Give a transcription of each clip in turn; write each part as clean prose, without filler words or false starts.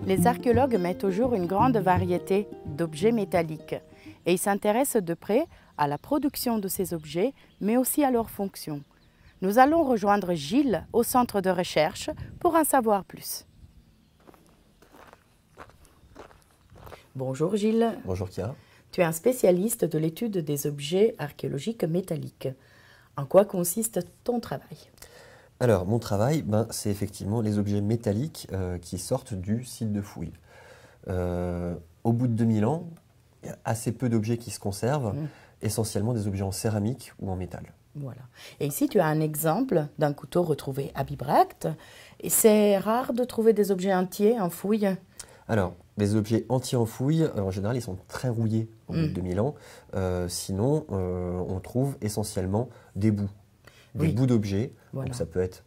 Les archéologues mettent au jour une grande variété d'objets métalliques et ils s'intéressent de près à la production de ces objets, mais aussi à leur fonction. Nous allons rejoindre Gilles au centre de recherche pour en savoir plus. Bonjour Gilles. Bonjour Kia. Tu es un spécialiste de l'étude des objets archéologiques métalliques. En quoi consiste ton travail? Alors, mon travail, c'est effectivement les objets métalliques qui sortent du site de fouille. Au bout de 2000 ans, il y a assez peu d'objets qui se conservent, essentiellement des objets en céramique ou en métal. Voilà. Et ici, tu as un exemple d'un couteau retrouvé à Bibracte. Et c'est rare de trouver des objets entiers en fouille. Alors, les objets entiers en fouille, en général, ils sont très rouillés au bout de 2000 ans. Sinon, on trouve essentiellement des bouts. Des bouts d'objets. Voilà. Donc ça peut être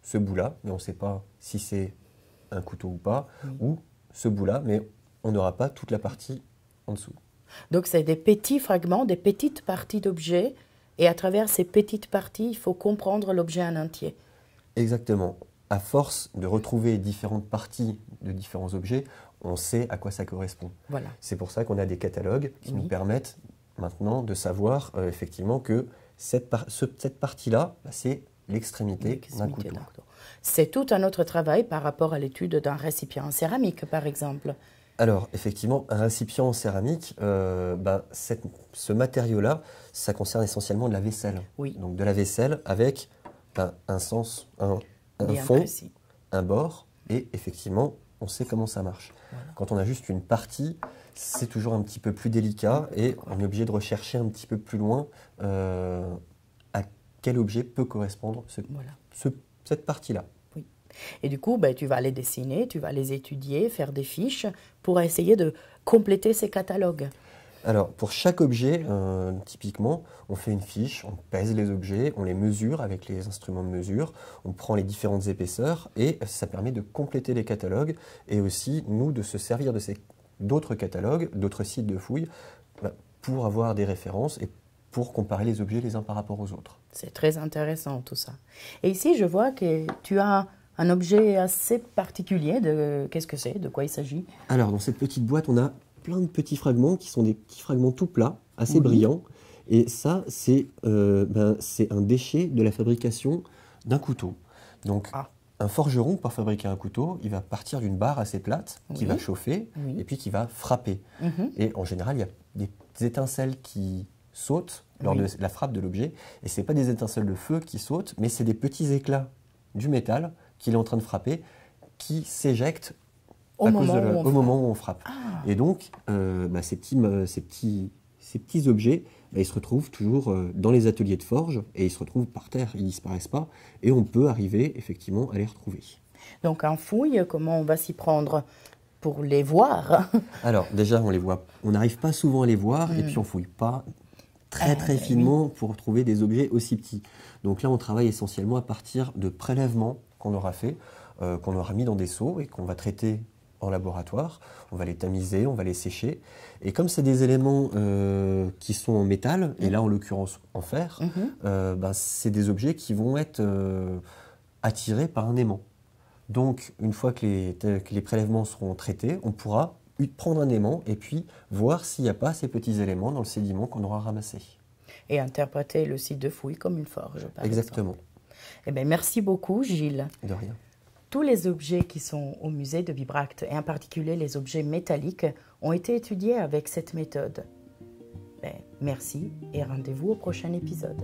ce bout-là, mais on ne sait pas si c'est un couteau ou pas, ou ce bout-là, mais on n'aura pas toute la partie en dessous. Donc c'est des petits fragments, des petites parties d'objets, et à travers ces petites parties, il faut comprendre l'objet en entier. Exactement. À force de retrouver différentes parties de différents objets, on sait à quoi ça correspond. Voilà. C'est pour ça qu'on a des catalogues qui nous permettent maintenant de savoir effectivement que cette partie-là, c'est l'extrémité d'un couteau. C'est tout un autre travail par rapport à l'étude d'un récipient en céramique, par exemple. Alors, effectivement, un récipient en céramique, ce matériau-là, ça concerne essentiellement de la vaisselle. Oui. Donc de la vaisselle avec un sens, un fond, précis. Un bord, et effectivement, on sait comment ça marche. Voilà. Quand on a juste une partie, c'est toujours un petit peu plus délicat et on est obligé de rechercher un petit peu plus loin à quel objet peut correspondre cette partie-là. Oui. Et du coup, tu vas les dessiner, tu vas les étudier, faire des fiches pour essayer de compléter ces catalogues. Alors, pour chaque objet, typiquement, on fait une fiche, on pèse les objets, on les mesure avec les instruments de mesure, on prend les différentes épaisseurs et ça permet de compléter les catalogues et aussi, nous, de se servir de d'autres catalogues, d'autres sites de fouilles pour avoir des références et pour comparer les objets les uns par rapport aux autres. C'est très intéressant tout ça. Et ici, je vois que tu as un objet assez particulier. Qu'est-ce que c'est? De quoi il s'agit? Alors, dans cette petite boîte, on a plein de petits fragments qui sont des petits fragments tout plats, assez brillants. Et ça, c'est un déchet de la fabrication d'un couteau. Donc, un forgeron, pour fabriquer un couteau, il va partir d'une barre assez plate, qui va chauffer, et puis qui va frapper. Et en général, il y a des étincelles qui sautent lors de la frappe de l'objet. Et ce n'est pas des étincelles de feu qui sautent, mais c'est des petits éclats du métal qu'il est en train de frapper, qui s'éjectent au moment où on frappe. Et donc, ces petits objets, ils se retrouvent toujours dans les ateliers de forge et ils se retrouvent par terre, ils ne disparaissent pas et on peut arriver effectivement à les retrouver. Donc en fouille, comment on va s'y prendre pour les voir? Alors déjà, on n'arrive pas souvent à les voir et puis on ne fouille pas très finement pour trouver des objets aussi petits. Donc là, on travaille essentiellement à partir de prélèvements qu'on aura fait, qu'on aura mis dans des seaux et qu'on va traiter en laboratoire, on va les tamiser, on va les sécher. Et comme c'est des éléments qui sont en métal, et là en l'occurrence en fer, c'est des objets qui vont être attirés par un aimant. Donc une fois que les prélèvements seront traités, on pourra prendre un aimant et puis voir s'il n'y a pas ces petits éléments dans le sédiment qu'on aura ramassé. Et interpréter le site de fouille comme une forge, par Exactement. exemple. Eh bien, merci beaucoup, Gilles. De rien. Tous les objets qui sont au musée de Bibracte, et en particulier les objets métalliques, ont été étudiés avec cette méthode. Merci et rendez-vous au prochain épisode.